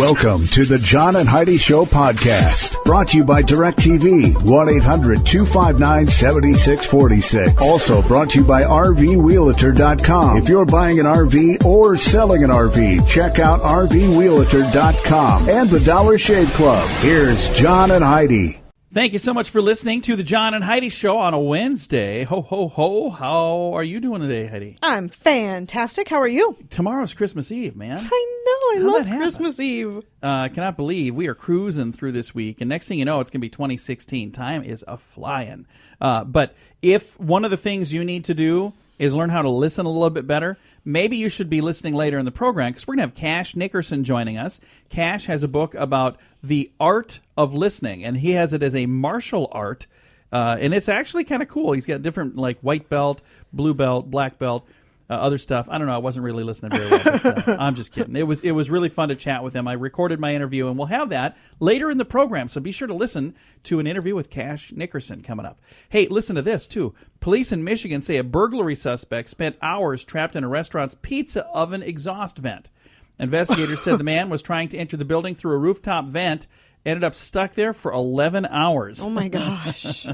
Welcome to the John and Heidi Show podcast, brought to you by DirecTV, 1-800-259-7646. Also brought to you by RVWheelator.com. If you're buying an RV or selling an RV, check out RVWheelator.com and the Dollar Shave Club. Here's John and Heidi. Thank you so much for listening to the John and Heidi Show on a Wednesday. Ho, ho, ho. How are you doing today, Heidi? I'm fantastic. How are you? Tomorrow's Christmas Eve, man. I know. I love Christmas Eve. I cannot believe we are cruising through this week. And next thing you know, it's going to be 2016. Time is a-flying. But if one of the things you need to do is learn how to listen a little bit better, maybe you should be listening later in the program because we're going to have Cash Nickerson joining us. Cash has a book about the art of listening, and he has it as a martial art, and it's actually kind of cool. He's got different, like, white belt, blue belt, black belt, other stuff. I don't know. I wasn't really listening very well, but, I'm just kidding. It was really fun to chat with him. I recorded my interview, and we'll have that later in the program, so be sure to listen to an interview with Cash Nickerson coming up. Hey, listen to this, too. Police in Michigan say a burglary suspect spent hours trapped in a restaurant's pizza oven exhaust vent. Investigators said the man was trying to enter the building through a rooftop vent, ended up stuck there for 11 hours. Oh, my gosh.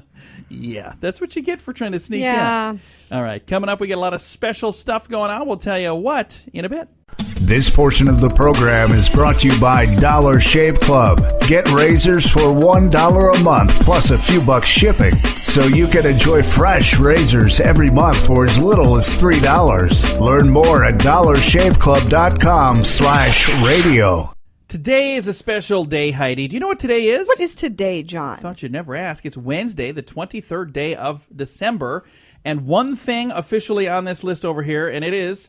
Yeah, that's what you get for trying to sneak in. All right, coming up, we get a lot of special stuff going on. We'll tell you what in a bit. This portion of the program is brought to you by Dollar Shave Club. Get razors for $1 a month plus a few bucks shipping, so you can enjoy fresh razors every month for as little as $3. Learn more at dollarshaveclub.com/radio. Today is a special day, Heidi. Do you know what today is? What is today, John? I thought you'd never ask. It's Wednesday, the 23rd day of December. And one thing officially on this list over here, and it is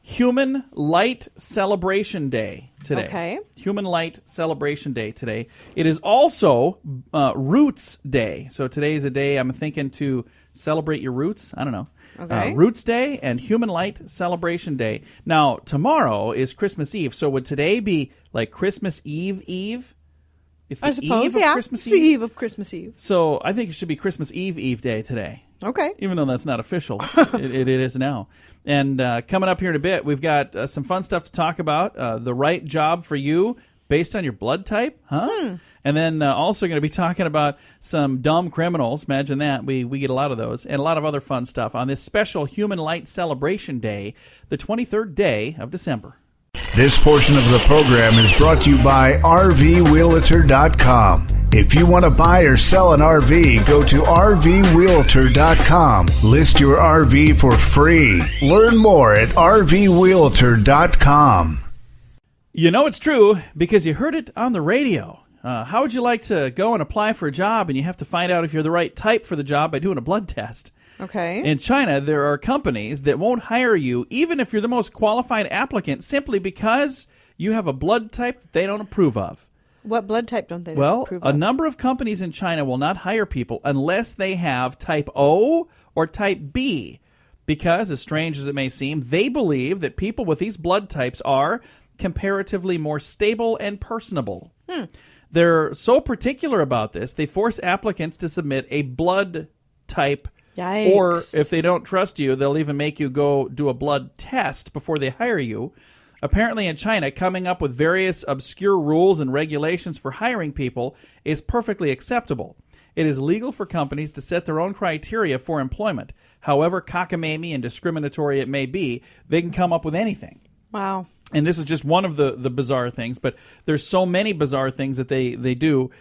Human Light Celebration Day today. Okay. Human Light Celebration Day today. It is also Roots Day. So today is a day I'm thinking to celebrate your roots. I don't know. Okay. Roots Day and Human Light Celebration Day. Now, tomorrow is Christmas Eve. So would today be like Christmas Eve? It's the I suppose, eve of Christmas Eve? It's the eve of Christmas Eve. So I think it should be Christmas Eve Day today. Okay. Even though that's not official. it is now. And coming up here in a bit, we've got some fun stuff to talk about. The right job for you based on your blood type. Huh? And then also going to be talking about some dumb criminals. Imagine that. We get a lot of those. And a lot of other fun stuff on this special Human Light Celebration Day, the 23rd day of December. This portion of the program is brought to you by RVWheelator.com. If you want to buy or sell an RV, go to RVWheelator.com. List your RV for free. Learn more at RVWheelator.com. You know it's true because you heard it on the radio. How would you like to go and apply for a job and you have to find out if you're the right type for the job by doing a blood test? Okay. In China, there are companies that won't hire you even if you're the most qualified applicant simply because you have a blood type that they don't approve of. What blood type don't they approve of? Well, a number of companies in China will not hire people unless they have type O or type B because, as strange as it may seem, they believe that people with these blood types are comparatively more stable and personable. They're so particular about this, they force applicants to submit a blood type. Yikes. Or if they don't trust you, they'll even make you go do a blood test before they hire you. Apparently in China, coming up with various obscure rules and regulations for hiring people is perfectly acceptable. It is legal for companies to set their own criteria for employment. However cockamamie and discriminatory it may be, they can come up with anything. Wow. And this is just one of the bizarre things, but there's so many bizarre things that they do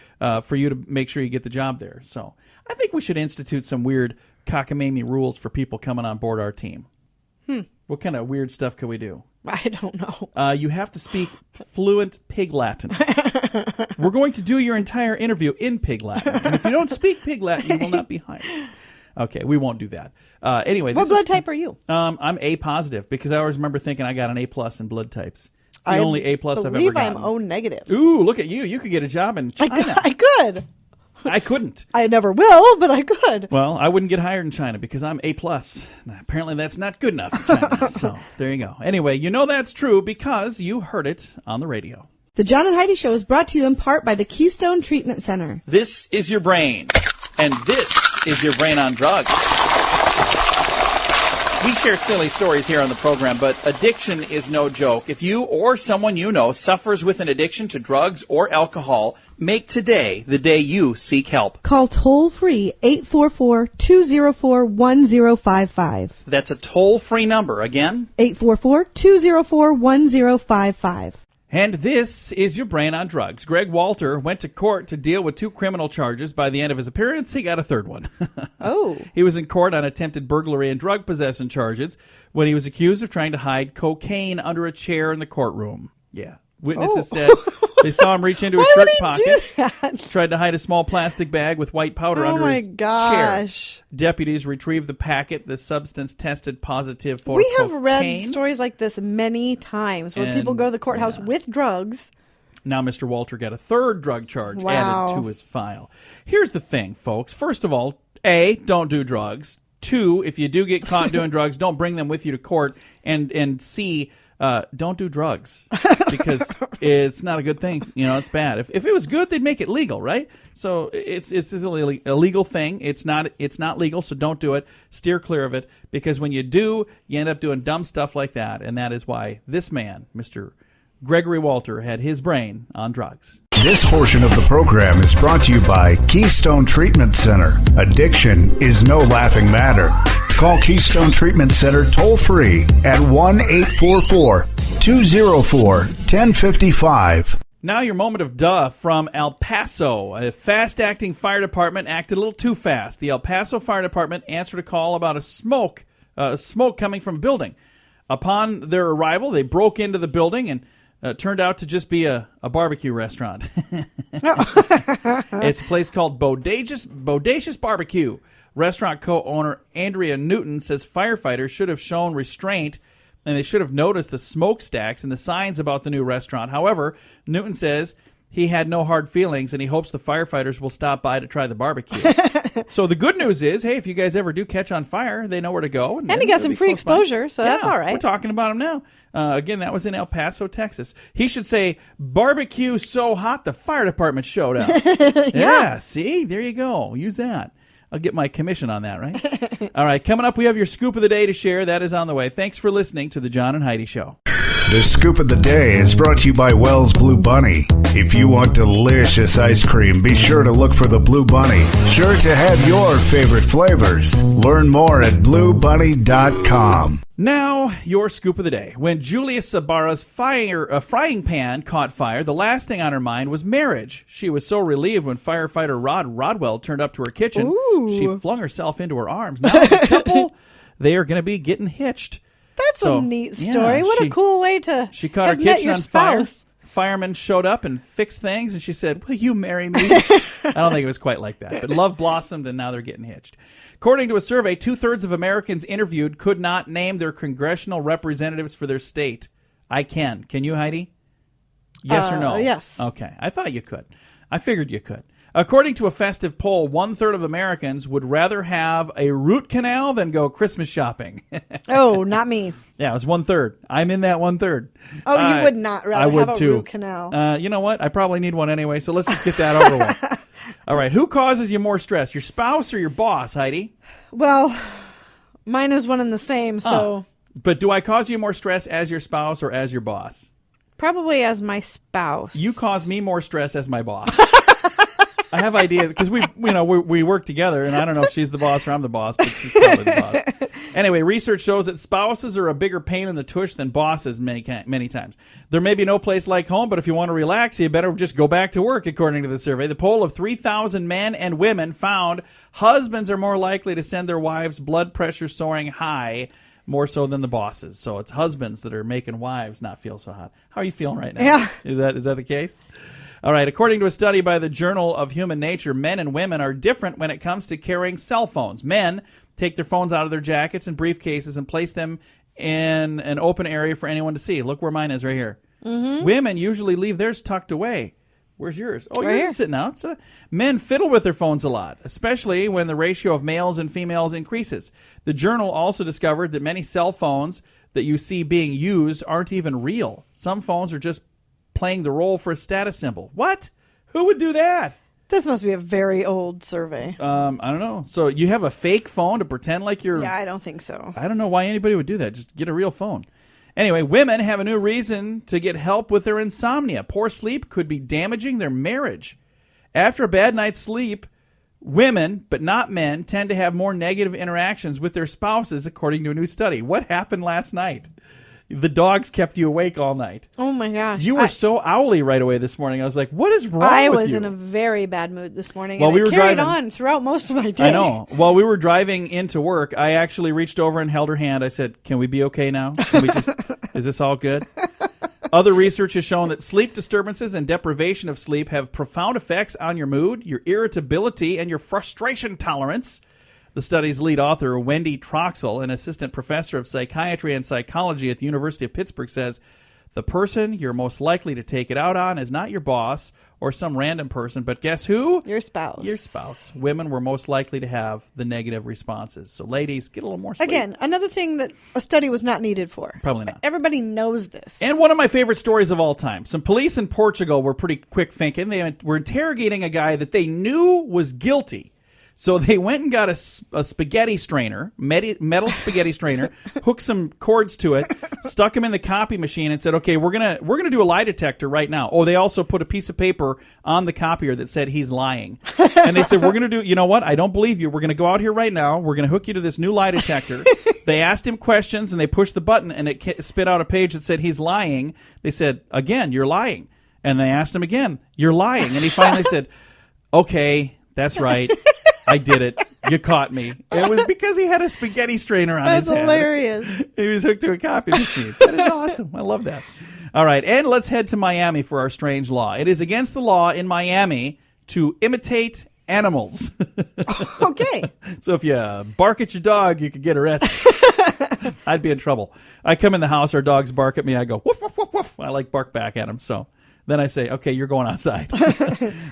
for you to make sure you get the job there. So I think we should institute some weird cockamamie rules for people coming on board our team. What kind of weird stuff could we do? I don't know. You have to speak fluent Pig Latin. We're going to do your entire interview in Pig Latin. And if you don't speak Pig Latin, you will not be hired. Okay, we won't do that. Anyway, what blood type are you? I'm A positive because I always remember thinking I got an A+ in blood types. It's the only A+ I've ever gotten. I believe I'm O negative. Ooh, look at you. You could get a job in China. I could. I couldn't. I never will, but I could. Well, I wouldn't get hired in China because I'm A+. Apparently that's not good enough in China. So there you go. Anyway, you know that's true because you heard it on the radio. The John and Heidi Show is brought to you in part by the Keystone Treatment Center. This is your brain, and this is your brain on drugs. We share silly stories here on the program, but addiction is no joke. If you or someone you know suffers with an addiction to drugs or alcohol, make today the day you seek help. Call toll-free 844-204-1055. That's a toll-free number. Again? 844-204-1055. And this is your brain on drugs. Greg Walter went to court to deal with 2 criminal charges. By the end of his appearance, he got a third one. Oh. He was in court on attempted burglary and drug possession charges when he was accused of trying to hide cocaine under a chair in the courtroom. Yeah. Witnesses said they saw him reach into his shirt pocket, tried to hide a small plastic bag with white powder under his chair. Deputies retrieved the packet. The substance tested positive for We have cocaine. read stories like this many times where people go to the courthouse with drugs. Now Mr. Walter got a third drug charge Wow. added to his file. Here's the thing, folks. First of all, A, don't do drugs. 2, if you do get caught doing drugs, don't bring them with you to court. And C, don't do drugs because it's not a good thing. You know, it's bad. If it was good, they'd make it legal, right? So it's a legal thing. It's not legal, so don't do it. Steer clear of it because when you do, you end up doing dumb stuff like that. And that is why this man, Mr. Gregory Walter, had his brain on drugs. This portion of the program is brought to you by Keystone Treatment Center. Addiction is no laughing matter. Call Keystone Treatment Center toll-free at 1-844-204-1055. Now your moment of duh from El Paso. A fast-acting fire department acted a little too fast. The El Paso Fire Department answered a call about a smoke coming from a building. Upon their arrival, they broke into the building and turned out to just be a barbecue restaurant. It's a place called Bodacious Barbecue. Restaurant co-owner Andrea Newton says firefighters should have shown restraint and they should have noticed the smokestacks and the signs about the new restaurant. However, Newton says he had no hard feelings and he hopes the firefighters will stop by to try the barbecue. So the good news is, hey, if you guys ever do catch on fire, they know where to go. And he got some free exposure, so that's all right. We're talking about him now. Again, that was in El Paso, Texas. He should say, barbecue so hot the fire department showed up. Yeah, see? There you go. Use that. I'll get my commission on that, right? All right, coming up, we have your scoop of the day to share. That is on the way. Thanks for listening to the John and Heidi Show. The Scoop of the Day is brought to you by Wells Blue Bunny. If you want delicious ice cream, be sure to look for the Blue Bunny. Sure to have your favorite flavors. Learn more at bluebunny.com. Now, your scoop of the day. When Julia Sabara's frying pan caught fire, the last thing on her mind was marriage. She was so relieved when firefighter Rod Rodwell turned up to her kitchen. Ooh. She flung herself into her arms. Now, the couple, they are going to be getting hitched. That's a neat story. What a cool way to She caught her have met kitchen your on fire. spouse. Firemen showed up and fixed things, and she said, will you marry me? I don't think it was quite like that. But love blossomed, and now they're getting hitched. According to a survey, 2/3 of Americans interviewed could not name their congressional representatives for their state. I can. Can you, Heidi? Yes or no? Yes. Okay. I thought you could. I figured you could. According to a festive poll, 1/3 of Americans would rather have a root canal than go Christmas shopping. Oh, not me. Yeah, it was 1/3. I'm in that 1/3. Oh, you would not rather I would have a too. root canal. You know what? I probably need one anyway, so let's just get that over with. All right, who causes you more stress, your spouse or your boss, Heidi? Well, mine is one and the same, so But do I cause you more stress as your spouse or as your boss? probably as my spouse. You cause me more stress as my boss. I have ideas because we work together, and I don't know if she's the boss or I'm the boss, but she's probably the boss. Anyway, research shows that spouses are a bigger pain in the tush than bosses many times. There may be no place like home, but if you want to relax, you better just go back to work, according to the survey. The poll of 3,000 men and women found husbands are more likely to send their wives' blood pressure soaring high more so than the bosses. So it's husbands that are making wives not feel so hot. How are you feeling right now? Yeah. Is that the case? All right, according to a study by the Journal of Human Nature, men and women are different when it comes to carrying cell phones. Men take their phones out of their jackets and briefcases and place them in an open area for anyone to see. Look where mine is right here. Mm-hmm. Women usually leave theirs tucked away. Where's yours? Oh, right yours here. is sitting out. So men fiddle with their phones a lot, especially when the ratio of males and females increases. The journal also discovered that many cell phones that you see being used aren't even real. Some phones are just playing the role for a status symbol. What? Who would do that? This must be a very old survey. I don't know. So you have a fake phone to pretend like you're... Yeah, I don't think so. I don't know why anybody would do that. Just get a real phone. Anyway, women have a new reason to get help with their insomnia. Poor sleep could be damaging their marriage. After a bad night's sleep, women, but not men, tend to have more negative interactions with their spouses, according to a new study. What happened last night? The dogs kept you awake all night. Oh, my gosh. You were so owly right away this morning. I was like, what is wrong with you? I was in a very bad mood this morning, While and we were it carried driving on throughout most of my day. I know. While we were driving into work, I actually reached over and held her hand. I said, can we be okay now? Can we just? Is this all good? Other research has shown that sleep disturbances and deprivation of sleep have profound effects on your mood, your irritability, and your frustration tolerance. The study's lead author, Wendy Troxel, an assistant professor of psychiatry and psychology at the University of Pittsburgh, says, the person you're most likely to take it out on is not your boss or some random person, but guess who? Your spouse. Your spouse. Women were most likely to have the negative responses. So ladies, get a little more sleep. Again, another thing that a study was not needed for. Probably not. Everybody knows this. And one of my favorite stories of all time. Some police in Portugal were pretty quick thinking. They were interrogating a guy that they knew was guilty. So they went and got a spaghetti strainer, metal spaghetti strainer, hooked some cords to it, stuck him in the copy machine, and said, "Okay, we're gonna do a lie detector right now." Oh, they also put a piece of paper on the copier that said he's lying, and they said, "We're gonna do. You know what? I don't believe you. We're gonna go out here right now. We're gonna hook you to this new lie detector." They asked him questions, and they pushed the button, and it spit out a page that said he's lying. They said, "Again, you're lying," and they asked him again, "You're lying," and he finally said, "Okay, that's right. I did it. You caught me." It was because he had a spaghetti strainer on his head. That's hilarious. He was hooked to a copy machine. That is awesome. I love that. All right, and let's head to Miami for our strange law. It is against the law in Miami to imitate animals. Okay. So if you bark at your dog, you could get arrested. I'd be in trouble. I come in the house, our dogs bark at me. I go, woof, woof, woof, woof. I like bark back at them, so... Then I say, okay, you're going outside.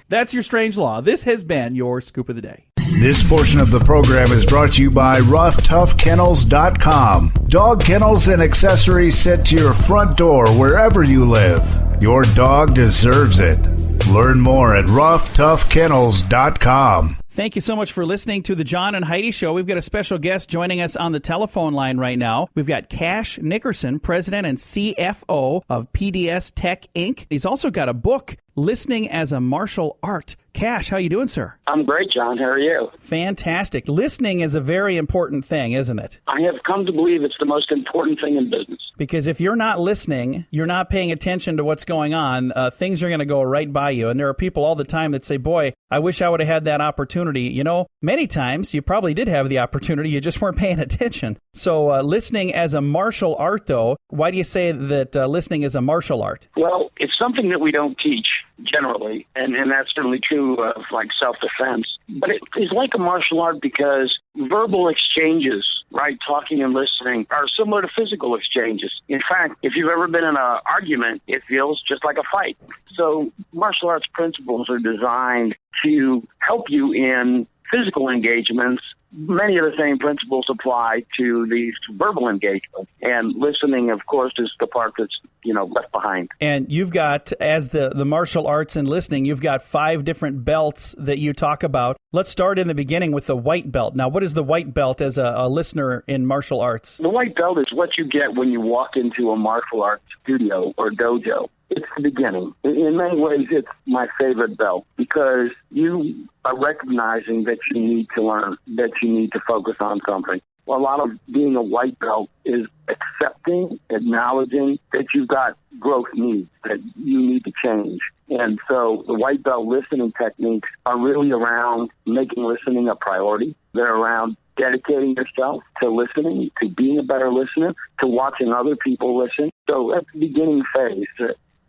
That's your strange law. This has been your Scoop of the Day. This portion of the program is brought to you by RoughToughKennels.com. Dog kennels and accessories sent to your front door wherever you live. Your dog deserves it. Learn more at RoughToughKennels.com. Thank you so much for listening to the John and Heidi Show. We've got a special guest joining us on the telephone line right now. We've got Cash Nickerson, President and CFO of PDS Tech, Inc. He's also got a book, Listening as a Martial Art. Cash, how you doing, sir? I'm great, John. How are you? Fantastic. Listening is a very important thing, isn't it? I have come to believe it's the most important thing in business. Because if you're not listening, you're not paying attention to what's going on, things are going to go right by you. And there are people all the time that say, boy, I wish I would have had that opportunity. You know, many times you probably did have the opportunity, you just weren't paying attention. So listening as a martial art, though, why do you say that listening is a martial art? Well, it's something that we don't teach generally, and that's certainly true of like self-defense. But it is like a martial art because verbal exchanges, right, talking and listening, are similar to physical exchanges. In fact, if you've ever been in an argument, it feels just like a fight. So martial arts principles are designed to help you in physical engagements. Many of the same principles apply to these verbal engagements. And listening, of course, is the part that's, left behind. And you've got, as the martial arts and listening, you've got 5 different belts that you talk about. Let's start in the beginning with the white belt. Now, what is the white belt as a listener in martial arts? The white belt is what you get when you walk into a martial arts studio or dojo. It's the beginning. In many ways, it's my favorite belt because you are recognizing that you need to learn, that you need to focus on something. A lot of being a white belt is accepting, acknowledging that you've got growth needs, that you need to change. And so the white belt listening techniques are really around making listening a priority. They're around dedicating yourself to listening, to being a better listener, to watching other people listen. So at the beginning phase,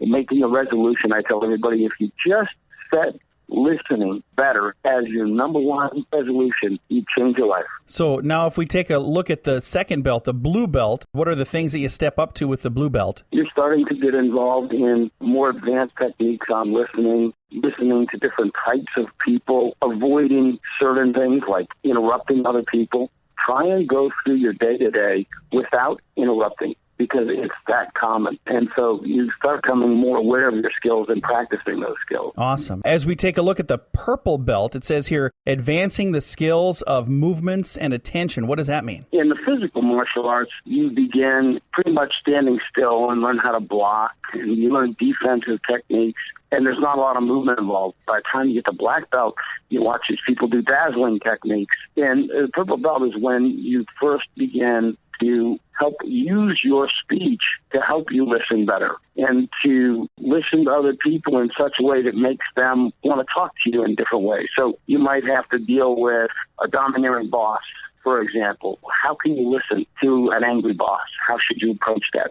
making a resolution, I tell everybody, if you just set listening better as your number one resolution, you change your life. So now if we take a look at the second belt, the blue belt, what are the things that you step up to with the blue belt? You're starting to get involved in more advanced techniques on listening to different types of people, avoiding certain things like interrupting other people. Try and go through your day-to-day without interrupting. because it's that common. And so you start becoming more aware of your skills and practicing those skills. Awesome. As we take a look at the purple belt, it says here, advancing the skills of movements and attention. What does that mean? In the physical martial arts, you begin pretty much standing still and learn how to block. And you learn defensive techniques, and there's not a lot of movement involved. By the time you get to black belt, you watch these people do dazzling techniques. And purple belt is when you first begin to help use your speech to help you listen better and to listen to other people in such a way that makes them want to talk to you in different ways. So you might have to deal with a domineering boss, for example. How can you listen to an angry boss? How should you approach that?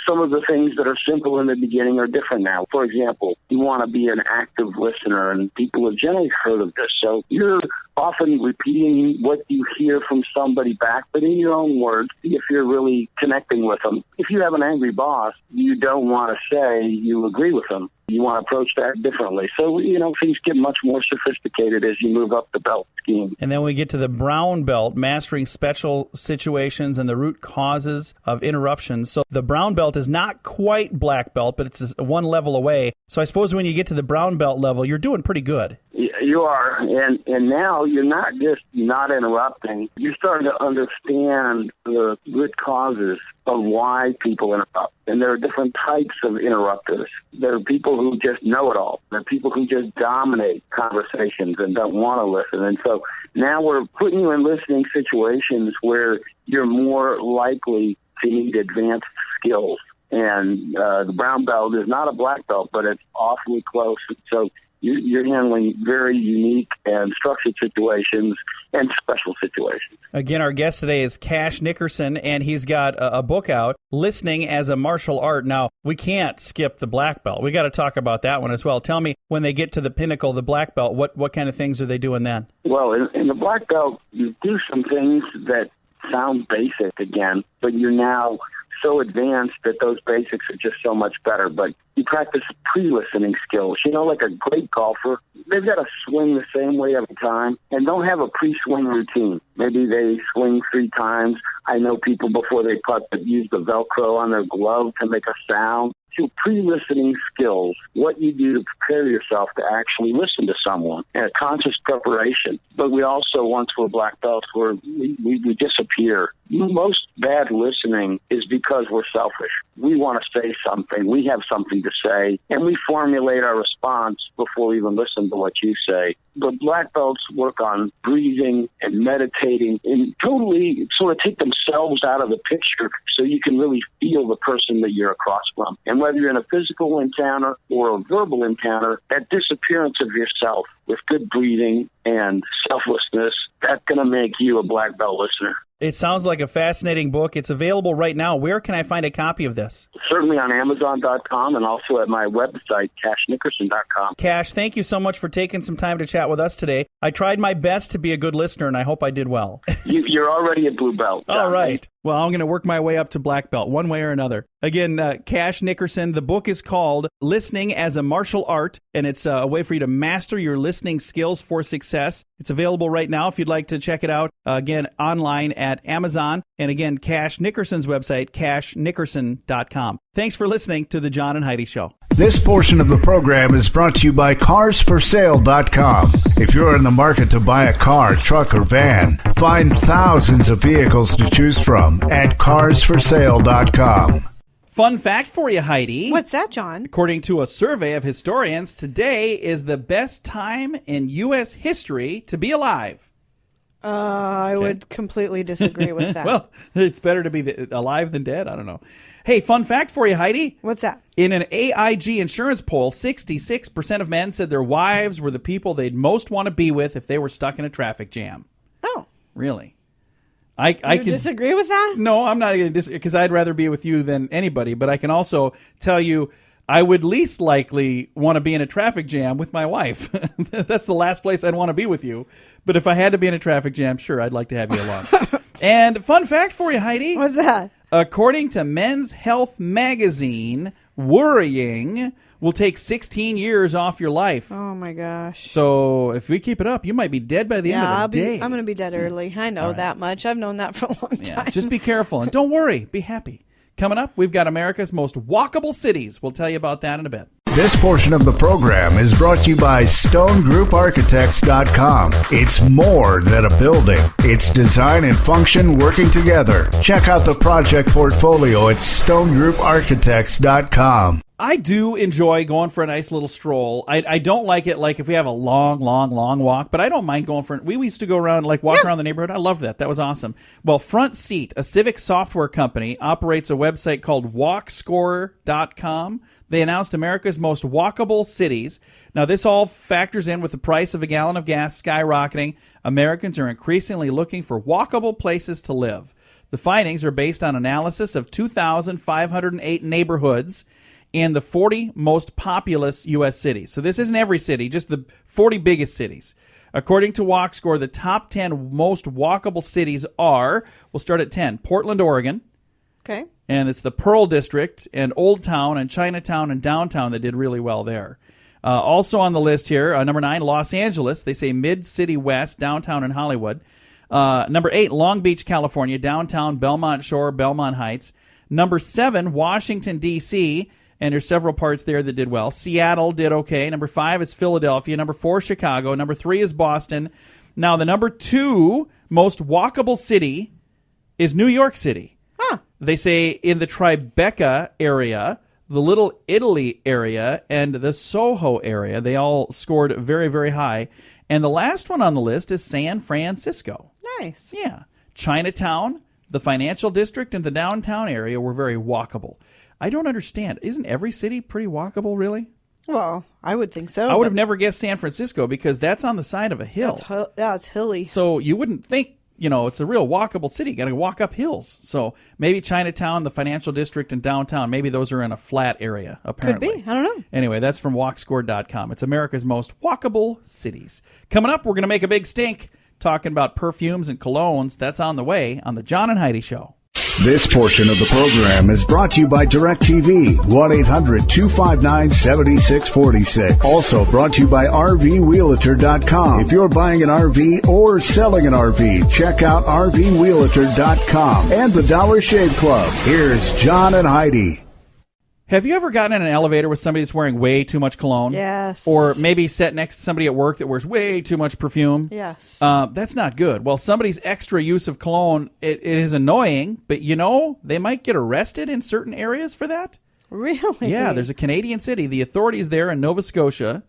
Some of the things that are simple in the beginning are different now. For example, you want to be an active listener, and people have generally heard of this. So you're often repeating what you hear from somebody back, but in your own words, if you're really connecting with them. If you have an angry boss, you don't want to say you agree with them. You want to approach that differently. So, things get much more sophisticated as you move up the belt scheme. And then we get to the brown belt, mastering special situations and the root causes of interruptions. So the brown belt is not quite black belt, but it's one level away. So I suppose when you get to the brown belt level, you're doing pretty good. You are, and now you're not just not interrupting. You're starting to understand the root causes of why people interrupt. And there are different types of interrupters. There are people who just know it all. There are people who just dominate conversations and don't want to listen. And so now we're putting you in listening situations where you're more likely to need advanced skills. And the brown belt is not a black belt, but it's awfully close. So you're handling very unique and structured situations and special situations. Again, our guest today is Cash Nickerson, and he's got a book out, Listening as a Martial Art. Now, we can't skip the black belt. We got to talk about that one as well. Tell me, when they get to the pinnacle, the black belt, what kind of things are they doing then? Well, in the black belt, you do some things that sound basic again, but you're now so advanced that those basics are just so much better. But you practice pre-listening skills. Like a great golfer, they've got to swing the same way every time and don't have a pre-swing routine. Maybe they swing 3 times. I know people before they putt that use the Velcro on their glove to make a sound. To pre-listening skills, what you do to prepare yourself to actually listen to someone, and a conscious preparation. But we also, once we're black belts, we disappear. Most bad listening is because we're selfish. We want to say something. We have something to say, and we formulate our response before we even listen to what you say. But black belts work on breathing and meditating and totally sort of take themselves out of the picture so you can really feel the person that you're across from. And whether you're in a physical encounter or a verbal encounter, that disappearance of yourself with good breathing and selflessness, that's going to make you a black belt listener. It sounds like a fascinating book. It's available right now. Where can I find a copy of this? Certainly on Amazon.com and also at my website, CashNickerson.com. Cash, thank you so much for taking some time to chat with us today. I tried my best to be a good listener, and I hope I did well. You're already a blue belt. All right. Well, I'm going to work my way up to black belt one way or another. Again, Cash Nickerson, the book is called Listening as a Martial Art, and it's a way for you to master your listening skills for success. It's available right now if you'd like to check it out, again, online at Amazon. And again, Cash Nickerson's website, CashNickerson.com. Thanks for listening to The John and Heidi Show. This portion of the program is brought to you by CarsForSale.com. If you're in the market to buy a car, truck, or van, find thousands of vehicles to choose from at CarsForSale.com. Fun fact for you, Heidi. What's that, John? According to a survey of historians, today is the best time in U.S. history to be alive. I would completely disagree with that. Well, it's better to be alive than dead. I don't know. Hey, fun fact for you, Heidi. What's that? In an AIG insurance poll, 66% of men said their wives were the people they'd most want to be with if they were stuck in a traffic jam. Oh. Really? I disagree with that? No, I'm not going to disagree, because I'd rather be with you than anybody. But I can also tell you I would least likely want to be in a traffic jam with my wife. That's the last place I'd want to be with you. But if I had to be in a traffic jam, sure, I'd like to have you along. And fun fact for you, Heidi. What's that? According to Men's Health magazine, worrying will take 16 years off your life. Oh, my gosh. So if we keep it up, you might be dead by the end of the day. I'm going to be dead early. I know that much. I've known that for a long time. Yeah, just be careful. And don't worry. Be happy. Coming up, we've got America's most walkable cities. We'll tell you about that in a bit. This portion of the program is brought to you by StoneGroupArchitects.com. It's more than a building. It's design and function working together. Check out the project portfolio at StoneGroupArchitects.com. I do enjoy going for a nice little stroll. I don't like it like if we have a long walk, but I don't mind going for it. We used to go around, walk around the neighborhood. I loved that. That was awesome. Well, Front Seat, a civic software company, operates a website called WalkScore.com. They announced America's most walkable cities. Now, this all factors in with the price of a gallon of gas skyrocketing. Americans are increasingly looking for walkable places to live. The findings are based on analysis of 2,508 neighborhoods in the 40 most populous U.S. cities. So this isn't every city, just the 40 biggest cities. According to WalkScore, the top 10 most walkable cities are, we'll start at 10, Portland, Oregon. Okay. And it's the Pearl District and Old Town and Chinatown and Downtown that did really well there. Also on the list here, number 9, Los Angeles. They say Mid-City West, Downtown, and Hollywood. Number 8, Long Beach, California, Downtown, Belmont Shore, Belmont Heights. Number 7, Washington, D.C., and there's several parts there that did well. Seattle did okay. Number 5 is Philadelphia. Number 4, Chicago. Number 3 is Boston. Now, the number 2 most walkable city is New York City. Huh. They say in the Tribeca area, the Little Italy area, and the Soho area, they all scored very, very high. And the last one on the list is San Francisco. Nice. Yeah. Chinatown, the financial district, and the downtown area were very walkable. I don't understand. Isn't every city pretty walkable, really? Well, I would think so. I would have never guessed San Francisco because that's on the side of a hill. It's hilly. So you wouldn't think, it's a real walkable city. You got to walk up hills. So maybe Chinatown, the financial district, and downtown, maybe those are in a flat area, apparently. Could be. I don't know. Anyway, that's from WalkScore.com. It's America's most walkable cities. Coming up, we're going to make a big stink talking about perfumes and colognes. That's on the way on the John and Heidi Show. This portion of the program is brought to you by DirecTV, 1-800-259-7646. Also brought to you by RVWheelator.com. If you're buying an RV or selling an RV, check out RVWheelator.com and the Dollar Shave Club. Here's John and Heidi. Have you ever gotten in an elevator with somebody that's wearing way too much cologne? Yes. Or maybe sat next to somebody at work that wears way too much perfume? Yes. That's not good. Well, somebody's extra use of cologne, it is annoying, but they might get arrested in certain areas for that. Really? Yeah, there's a Canadian city. The authorities there in Nova Scotia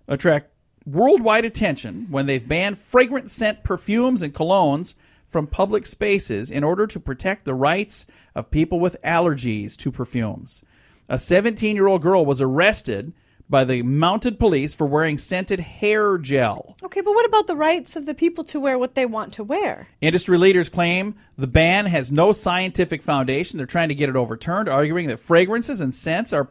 attract worldwide attention when they've banned fragrant scent perfumes and colognes from public spaces in order to protect the rights of people with allergies to perfumes. A 17-year-old girl was arrested by the mounted police for wearing scented hair gel. Okay, but what about the rights of the people to wear what they want to wear? Industry leaders claim the ban has no scientific foundation. They're trying to get it overturned, arguing that fragrances and scents are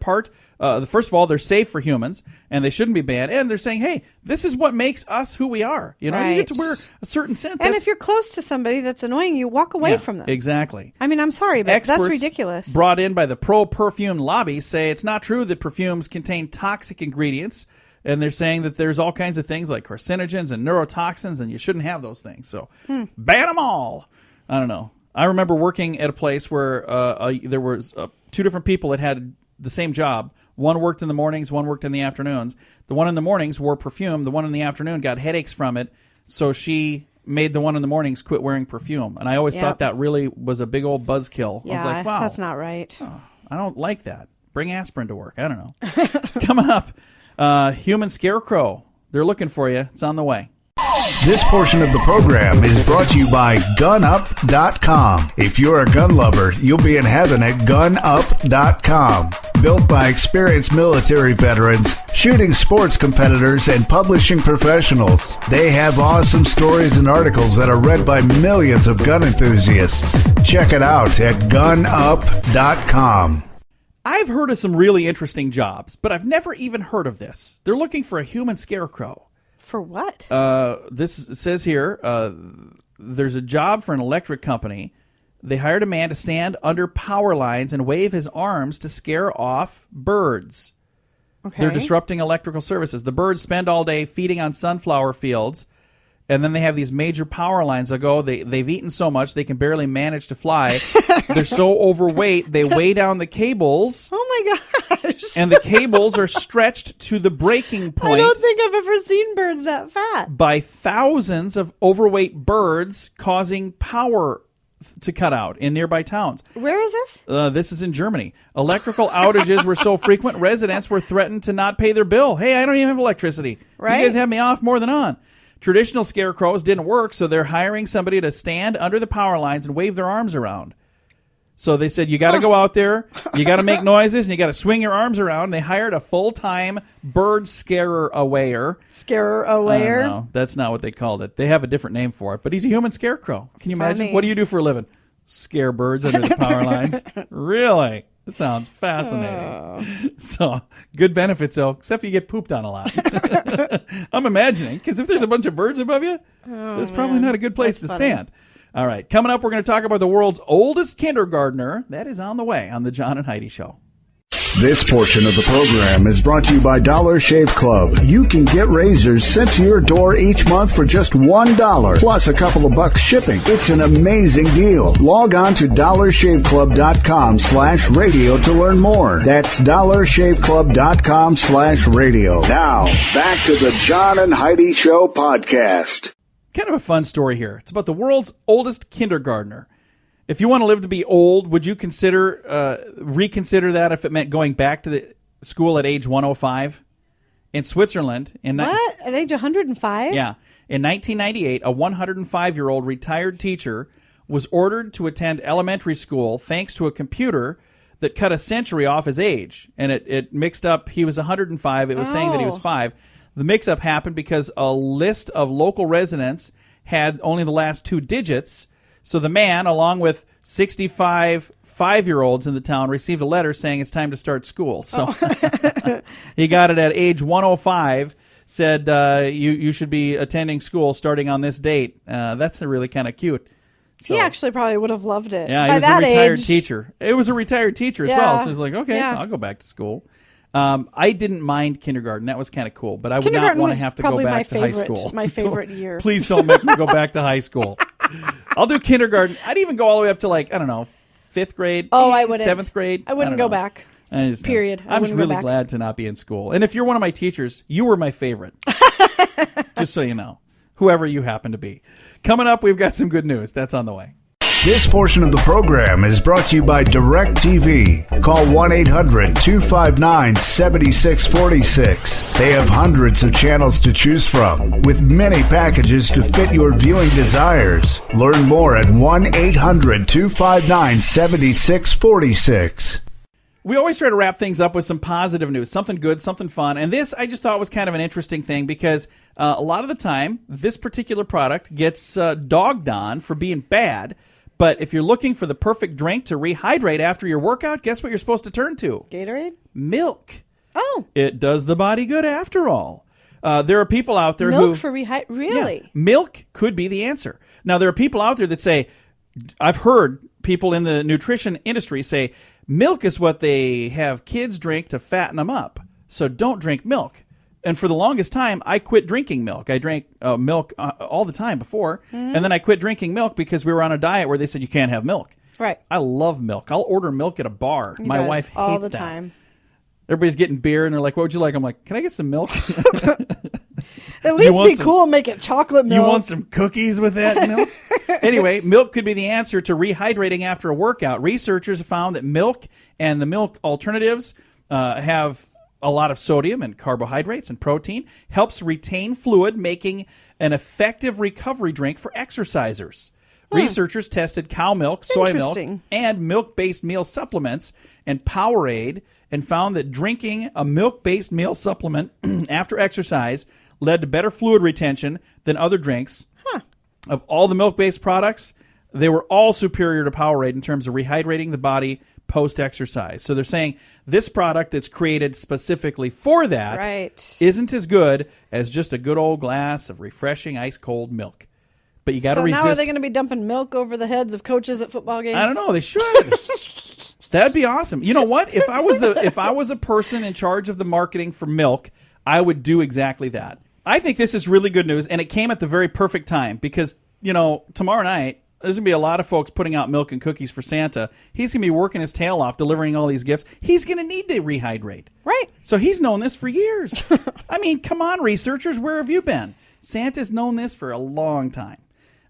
first of all, they're safe for humans, and they shouldn't be banned. And they're saying, hey, this is what makes us who we are. You get to wear a certain scent. And if you're close to somebody that's annoying you, walk away from them. Exactly. I mean, I'm sorry, but Experts that's ridiculous. Brought in by the pro-perfume lobby say it's not true that perfumes contain toxic ingredients. And they're saying that there's all kinds of things like carcinogens and neurotoxins, and you shouldn't have those things. So ban them all. I don't know. I remember working at a place where there was 2 different people that had the same job. One worked in the mornings, one worked in the afternoons. The one in the mornings wore perfume. The one in the afternoon got headaches from it, so she made the one in the mornings quit wearing perfume. And I always thought that really was a big old buzzkill. Yeah, I was like, wow. That's not right. Oh, I don't like that. Bring aspirin to work. I don't know. Coming up, human scarecrow. They're looking for you. It's on the way. This portion of the program is brought to you by GunUp.com. If you're a gun lover, you'll be in heaven at GunUp.com. Built by experienced military veterans, shooting sports competitors, and publishing professionals. They have awesome stories and articles that are read by millions of gun enthusiasts. Check it out at GunUp.com. I've heard of some really interesting jobs, but I've never even heard of this. They're looking for a human scarecrow. For what? This says here, there's a job for an electric company. They hired a man to stand under power lines and wave his arms to scare off birds. Okay. They're disrupting electrical services. The birds spend all day feeding on sunflower fields, And then they have these major power lines. They've eaten so much they can barely manage to fly. They're so overweight, they weigh down the cables. Oh my gosh. And the cables are stretched to the breaking point. I don't think I've ever seen birds that fat. By thousands of overweight birds, causing power to cut out in nearby towns. Where is this? This is in Germany. Electrical outages were so frequent, residents were threatened to not pay their bill. Hey, I don't even have electricity. Right? You guys have me off more than on. Traditional scarecrows didn't work, so they're hiring somebody to stand under the power lines and wave their arms around. So they said, you got to go out there, you got to make noises, and you got to swing your arms around. They hired a full-time bird scarer-awayer. Scarer-awayer? No, that's not what they called it. They have a different name for it, but he's a human scarecrow. Can you imagine? What do you do for a living? Scare birds under the power lines? Really? That sounds fascinating. So, good benefits, though, except you get pooped on a lot. I'm imagining, because if there's a bunch of birds above you, that's probably not a good place to stand. All right, coming up, we're going to talk about the world's oldest kindergartner. That is on the way on the John and Heidi Show. This portion of the program is brought to you by Dollar Shave Club. You can get razors sent to your door each month for just $1, plus a couple of bucks shipping. It's an amazing deal. Log on to dollarshaveclub.com/radio to learn more. That's dollarshaveclub.com/radio. Now, back to the John and Heidi Show podcast. Kind of a fun story here. It's about the world's oldest kindergartner. If you want to live to be old, would you reconsider that if it meant going back to the school at age 105? In Switzerland. What? At age 105? Yeah. In 1998, a 105-year-old retired teacher was ordered to attend elementary school thanks to a computer that cut a century off his age. And it mixed up. He was 105. It was saying that he was 5. The mix-up happened because a list of local residents had only the last 2 digits. So the man, along with 65 5-year-olds in the town, received a letter saying it's time to start school. So he got it at age 105, said you should be attending school starting on this date. That's really kind of cute. So, he actually probably would have loved it. Yeah, By he was that a retired age, teacher. It was a retired teacher as well. So he was like, okay, Yeah. I'll go back to school. I didn't mind kindergarten. That was kind of cool. But I would not want to have to go back to high school. My favorite year. Please don't make me go back to high school. I'll do kindergarten. I'd even go all the way up to 5th grade. Oh, I wouldn't. 7th grade. I wouldn't go back. Period. I'm just really glad to not be in school. And if you're one of my teachers, you were my favorite. Just so you know. Whoever you happen to be. Coming up, we've got some good news. That's on the way. This portion of the program is brought to you by DirecTV. Call 1-800-259-7646. They have hundreds of channels to choose from, with many packages to fit your viewing desires. Learn more at 1-800-259-7646. We always try to wrap things up with some positive news, something good, something fun. And this I just thought was kind of an interesting thing because a lot of the time, this particular product gets dogged on for being bad. But if you're looking for the perfect drink to rehydrate after your workout, guess what you're supposed to turn to? Gatorade? Milk. Oh. It does the body good after all. There are people out there Milk for really? Yeah, milk could be the answer. Now, there are people out there that say, I've heard people in the nutrition industry say, milk is what they have kids drink to fatten them up. So don't drink milk. And for the longest time, I quit drinking milk. I drank milk all the time before, and then I quit drinking milk because we were on a diet where they said you can't have milk. Right. I love milk. I'll order milk at a bar. My wife hates all the that. time. Everybody's getting beer, and they're like, what would you like? I'm like, can I get some milk? At least be cool and make it chocolate milk. You want some cookies with that milk? Anyway, milk could be the answer to rehydrating after a workout. Researchers have found that milk and the milk alternatives have a lot of sodium and carbohydrates and protein, helps retain fluid, making an effective recovery drink for exercisers. Researchers tested cow milk, soy milk, and milk-based meal supplements and Powerade and found that drinking a milk-based meal supplement after exercise led to better fluid retention than other drinks. Of all the milk-based products, they were all superior to Powerade in terms of rehydrating the body post-exercise. So they're saying this product that's created specifically for that isn't as good as just a good old glass of refreshing ice-cold milk. But you got to resist. So now are they going to be dumping milk over the heads of coaches at football games? I don't know. They should. That'd be awesome. You know what? If I was a person in charge of the marketing for milk, I would do exactly that. I think this is really good news, and it came at the very perfect time because, tomorrow night, there's going to be a lot of folks putting out milk and cookies for Santa. He's going to be working his tail off delivering all these gifts. He's going to need to rehydrate. Right. So he's known this for years. I mean, come on, researchers, where have you been? Santa's known this for a long time.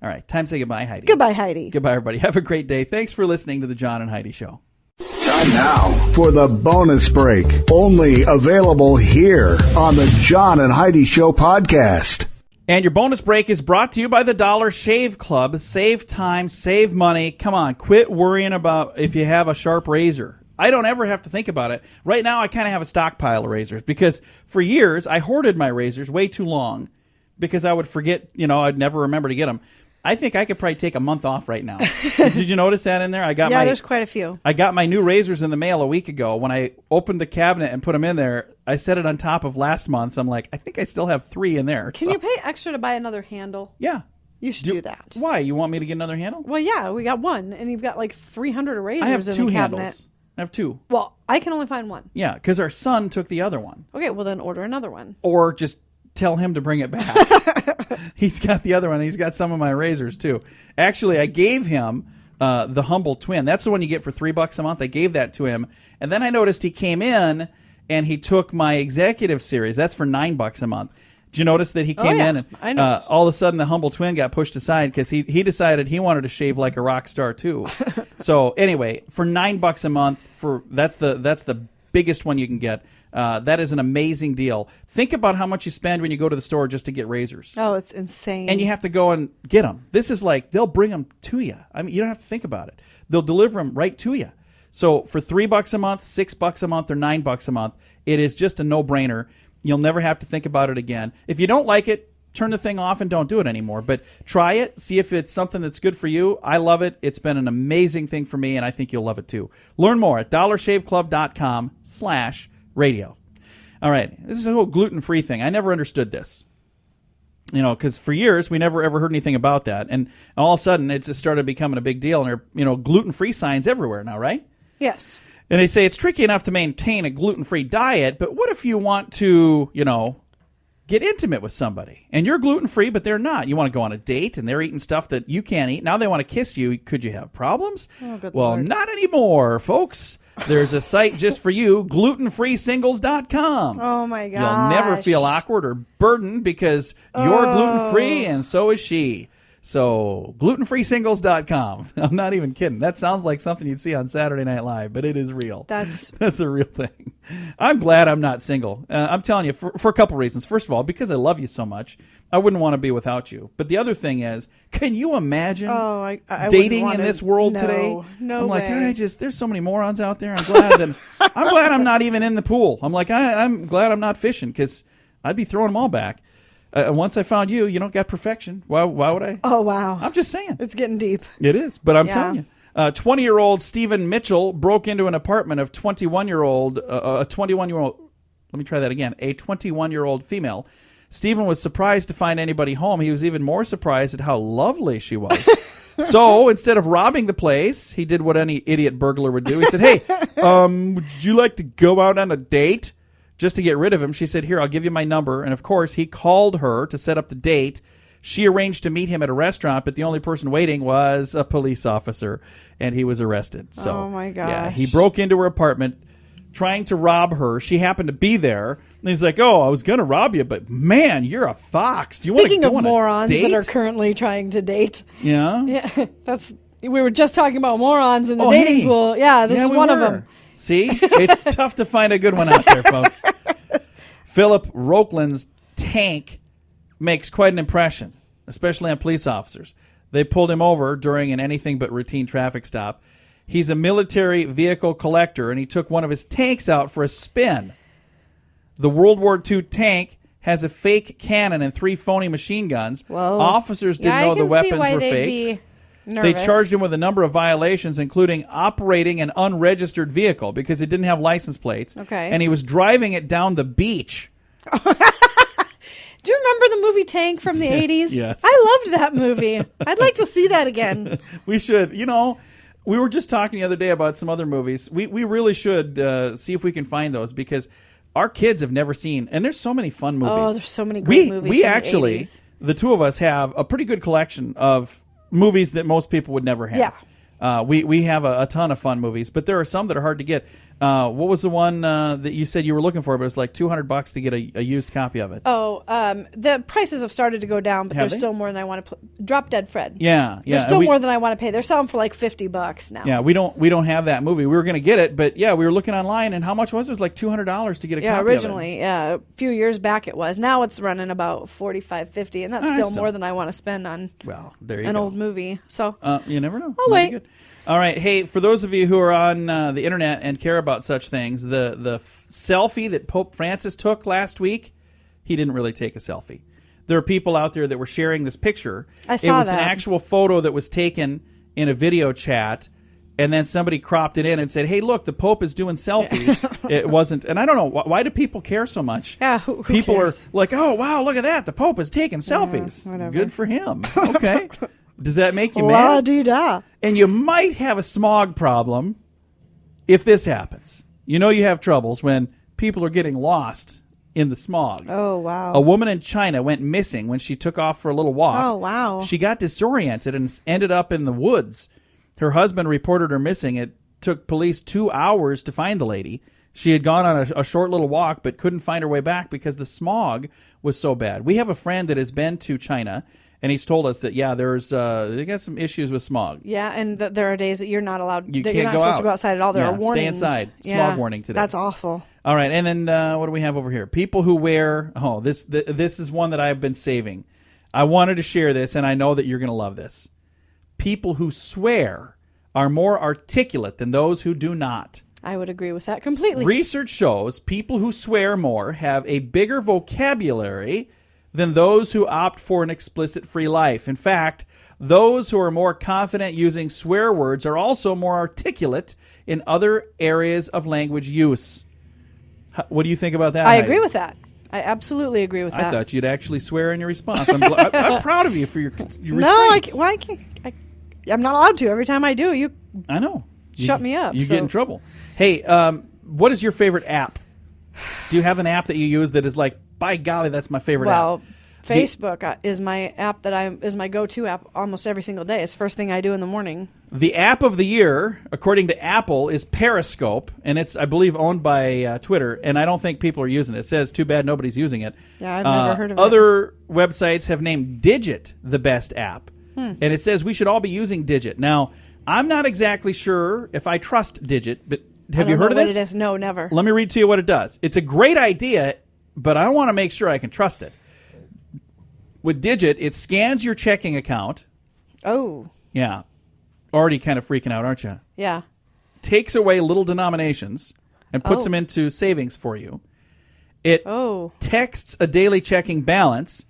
All right, time to say goodbye, Heidi. Goodbye, Heidi. Goodbye, everybody. Have a great day. Thanks for listening to the John and Heidi Show. Time now for the bonus break. Only available here on the John and Heidi Show podcast. And your bonus break is brought to you by the Dollar Shave Club. Save time, save money. Come on, quit worrying about if you have a sharp razor. I don't ever have to think about it. Right now, I kind of have a stockpile of razors because for years, I hoarded my razors way too long because I would forget, I'd never remember to get them. I think I could probably take a month off right now. Did you notice that in there? There's quite a few. I got my new razors in the mail a week ago. When I opened the cabinet and put them in there, I set it on top of last month's. I'm like, I think I still have 3 in there. Can you pay extra to buy another handle? Yeah. You should do that. Why? You want me to get another handle? Well, yeah, we got one, and you've got like 300 erasers I have in 2 the cabinet. handles. I have 2. Well, I can only find one. Yeah, because our son took the other one. Okay, well then order another one. Or just tell him to bring it back. He's got the other one. He's got some of my razors, too. Actually, I gave him the Humble Twin. That's the one you get for $3 a month. I gave that to him. And then I noticed he came in and he took my Executive Series. That's for $9 a month. Did you notice that he came in and I noticed. All of a sudden the Humble Twin got pushed aside because he decided he wanted to shave like a rock star, too. So anyway, for $9 a month, that's the biggest one you can get. That is an amazing deal. Think about how much you spend when you go to the store just to get razors. Oh, it's insane. And you have to go and get them. This is like, they'll bring them to you. I mean, you don't have to think about it. They'll deliver them right to you. So for $3 a month, $6 a month, or $9 a month, it is just a no-brainer. You'll never have to think about it again. If you don't like it, turn the thing off and don't do it anymore. But try it. See if it's something that's good for you. I love it. It's been an amazing thing for me, and I think you'll love it too. Learn more at dollarshaveclub.com/radio. All right. This is a whole gluten-free thing. I never understood this. Because for years, we never ever heard anything about that. And all of a sudden, it just started becoming a big deal. And there are, gluten-free signs everywhere now, right? Yes. And they say it's tricky enough to maintain a gluten-free diet, but what if you want to, get intimate with somebody? And you're gluten-free, but they're not. You want to go on a date, and they're eating stuff that you can't eat. Now they want to kiss you. Could you have problems? Oh, good well, Lord. Not anymore, folks. There's a site just for you, glutenfreesingles.com. Oh, my gosh. You'll never feel awkward or burdened because you're gluten-free, and so is she. So, glutenfreesingles.com. I'm not even kidding. That sounds like something you'd see on Saturday Night Live, but it is real. That's a real thing. I'm glad I'm not single. I'm telling you, for a couple reasons. First of all, because I love you so much, I wouldn't want to be without you. But the other thing is, can you imagine I dating in this world today? No I'm like, way. there's so many morons out there. I'm glad I'm not even in the pool. I'm like, I'm glad I'm not fishing because I'd be throwing them all back. Once I found you, got perfection. Why would I? Oh, wow. I'm just saying. It's getting deep. It is, but I'm telling you. 20-year-old Stephen Mitchell broke into an apartment of a 21-year-old, let me try that again, a 21-year-old female. Stephen was surprised to find anybody home. He was even more surprised at how lovely she was. So instead of robbing the place, he did what any idiot burglar would do. He said, hey, would you like to go out on a date? Just to get rid of him, she said, here, I'll give you my number. And, of course, he called her to set up the date. She arranged to meet him at a restaurant, but the only person waiting was a police officer, and he was arrested. So, oh, my gosh. Yeah, he broke into her apartment trying to rob her. She happened to be there. And he's like, I was going to rob you, but, man, you're a fox. Do you Speaking want to of go on morons a date? that are currently trying to date. Yeah? We were just talking about morons in the dating pool. Yeah, this is one of them. See? It's tough to find a good one out there, folks. Philip Rokeland's tank makes quite an impression, especially on police officers. They pulled him over during an anything but routine traffic stop. He's a military vehicle collector, and he took one of his tanks out for a spin. The World War II tank has a fake cannon and 3 phony machine guns. Whoa. Officers didn't know the weapons were fakes. They charged him with a number of violations, including operating an unregistered vehicle because it didn't have license plates. Okay. And he was driving it down the beach. Do you remember the movie Tank from the 80s? Yes. I loved that movie. I'd like to see that again. We should. We were just talking the other day about some other movies. We really should see if we can find those because our kids have never seen, and there's so many fun movies. Oh, there's so many great movies We from the actually, 80s. the two of us have a pretty good collection of movies that most people would never have. Yeah. We have a ton of fun movies, but there are some that are hard to get. What was the one that you said you were looking for, but it was like $200 to get a used copy of it? Oh, the prices have started to go down, but Have there's they? still more than I want to put. Drop Dead Fred. Yeah. There's still more than I want to pay. They're selling for like $50 now. Yeah, we don't have that movie. We were going to get it, but yeah, we were looking online, and how much was it? It was like $200 to get a copy of it. Originally, yeah, a few years back it was. Now it's running about $45, $50, and that's still more than I want to spend on an old movie. So you never know. I'll wait. Good. All right. Hey, for those of you who are on the internet and care about such things, the selfie that Pope Francis took last week, he didn't really take a selfie. There are people out there that were sharing this picture. I saw It was that. an actual photo that was taken in a video chat, and then somebody cropped it in and said, "Hey, look, the Pope is doing selfies." It wasn't, and I don't know why do people care so much. Yeah, who people cares? are like, "Oh, wow, look at that! The Pope is taking selfies." whatever. Good for him. Okay, does that make you La mad? dee da. And you might have a smog problem if this happens. You know you have troubles when people are getting lost in the smog. Oh, wow. A woman in China went missing when she took off for a little walk. Oh, wow. She got disoriented and ended up in the woods. Her husband reported her missing. It took police 2 hours to find the lady. She had gone on a short little walk but couldn't find her way back because the smog was so bad. We have a friend that has been to China, and he's told us that, they got some issues with smog. Yeah, and there are days that you're not allowed. You that can't you're not go supposed out. to go outside at all. There Yeah, are warnings. stay inside. Smog warning today. That's awful. All right, and then what do we have over here? People who wear... Oh, this is one that I've been saving. I wanted to share this, and I know that you're going to love this. People who swear are more articulate than those who do not. I would agree with that completely. Research shows people who swear more have a bigger vocabulary than those who opt for an explicit-free life. In fact, those who are more confident using swear words are also more articulate in other areas of language use. What do you think about that, I Heidi? agree with that. I absolutely agree with that. I thought you'd actually swear in your response. I'm proud of you for your restraints. No, I can't. I'm not allowed to. Every time I do, you I know. shut me up. You get in trouble. Hey, what is your favorite app? Do you have an app that you use that is like, by golly, that's my favorite app? Well, Facebook is my app is my go-to app almost every single day. It's the first thing I do in the morning. The app of the year, according to Apple, is Periscope, and it's, I believe, owned by Twitter, and I don't think people are using it. It says, too bad nobody's using it. Yeah, I've never heard of it. Other websites have named Digit the best app, and it says we should all be using Digit. Now, I'm not exactly sure if I trust Digit, but have you heard of this? What it is? No, never. Let me read to you what it does. It's a great idea, but I want to make sure I can trust it. With Digit, it scans your checking account. Oh, Yeah. Already kind of freaking out, aren't you? yeah. Takes away little denominations and puts them into savings for you. It texts a daily checking balance.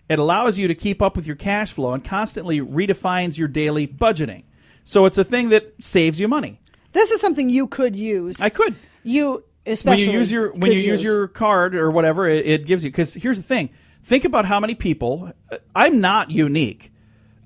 It allows you to keep up with your cash flow and constantly redefines your daily budgeting. So it's a thing that saves you money. This is something you could use. I could. You especially when you use your card or whatever, it gives you. Because here's the thing: think about how many people. I'm not unique.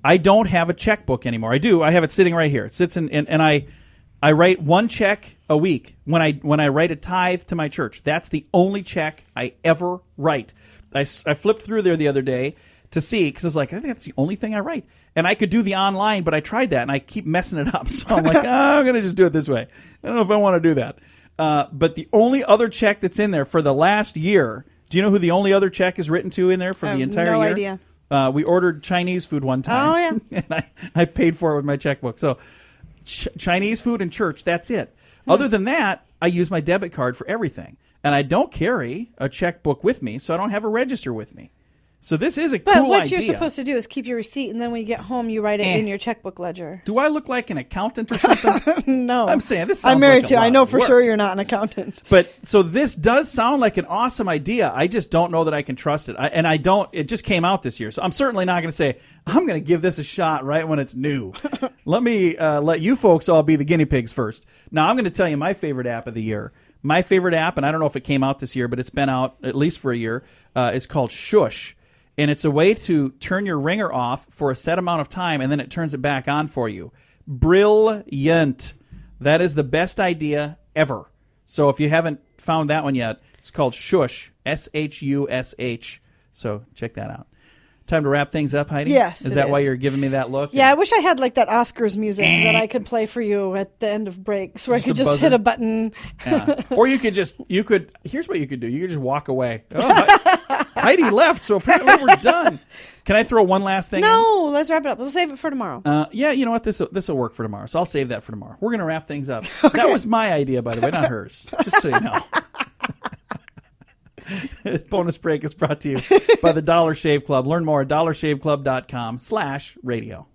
I don't have a checkbook anymore. I do. I have it sitting right here. It sits in, and I write one check a week when I write a tithe to my church. That's the only check I ever write. I flipped through there the other day to see, because I was like, I think that's the only thing I write. And I could do the online, but I tried that, and I keep messing it up. So I'm like, I'm going to just do it this way. I don't know if I want to do that. But the only other check that's in there for the last year, do you know who the only other check is written to in there for the entire year? No idea. We ordered Chinese food one time. Oh, yeah. And I paid for it with my checkbook. So Chinese food and church, that's it. Other than that, I use my debit card for everything. And I don't carry a checkbook with me, so I don't have a register with me. So this is a cool idea. But what you're supposed to do is keep your receipt, and then when you get home, you write it in your checkbook ledger. Do I look like an accountant or something? No. I'm saying this sounds I'm married like to. a lot I know of for work. sure you're not an accountant. But so this does sound like an awesome idea. I just don't know that I can trust it. It just came out this year. So I'm certainly not going to say, I'm going to give this a shot right when it's new. Let me let you folks all be the guinea pigs first. Now, I'm going to tell you my favorite app of the year. My favorite app, and I don't know if it came out this year, but it's been out at least for a year, is called Shush. And it's a way to turn your ringer off for a set amount of time, and then it turns it back on for you. Brilliant. That is the best idea ever. So if you haven't found that one yet, It's called Shush, SHUSH. So check that out. Time to wrap things up, Heidi? Yes. Is that why you're giving me that look? Yeah, I wish I had like that Oscars music that I could play for you at the end of breaks where I could just hit a button. Yeah. Or here's what you could do. You could just walk away. Oh, Heidi left, so apparently we're done. Can I throw one last thing No, let's wrap it up. We'll save it for tomorrow. Yeah, you know what? This will work for tomorrow, so I'll save that for tomorrow. We're going to wrap things up. Okay. That was my idea, by the way, not hers. Just so you know. Bonus break is brought to you by the Dollar Shave Club. Learn more at dollarshaveclub.com/radio.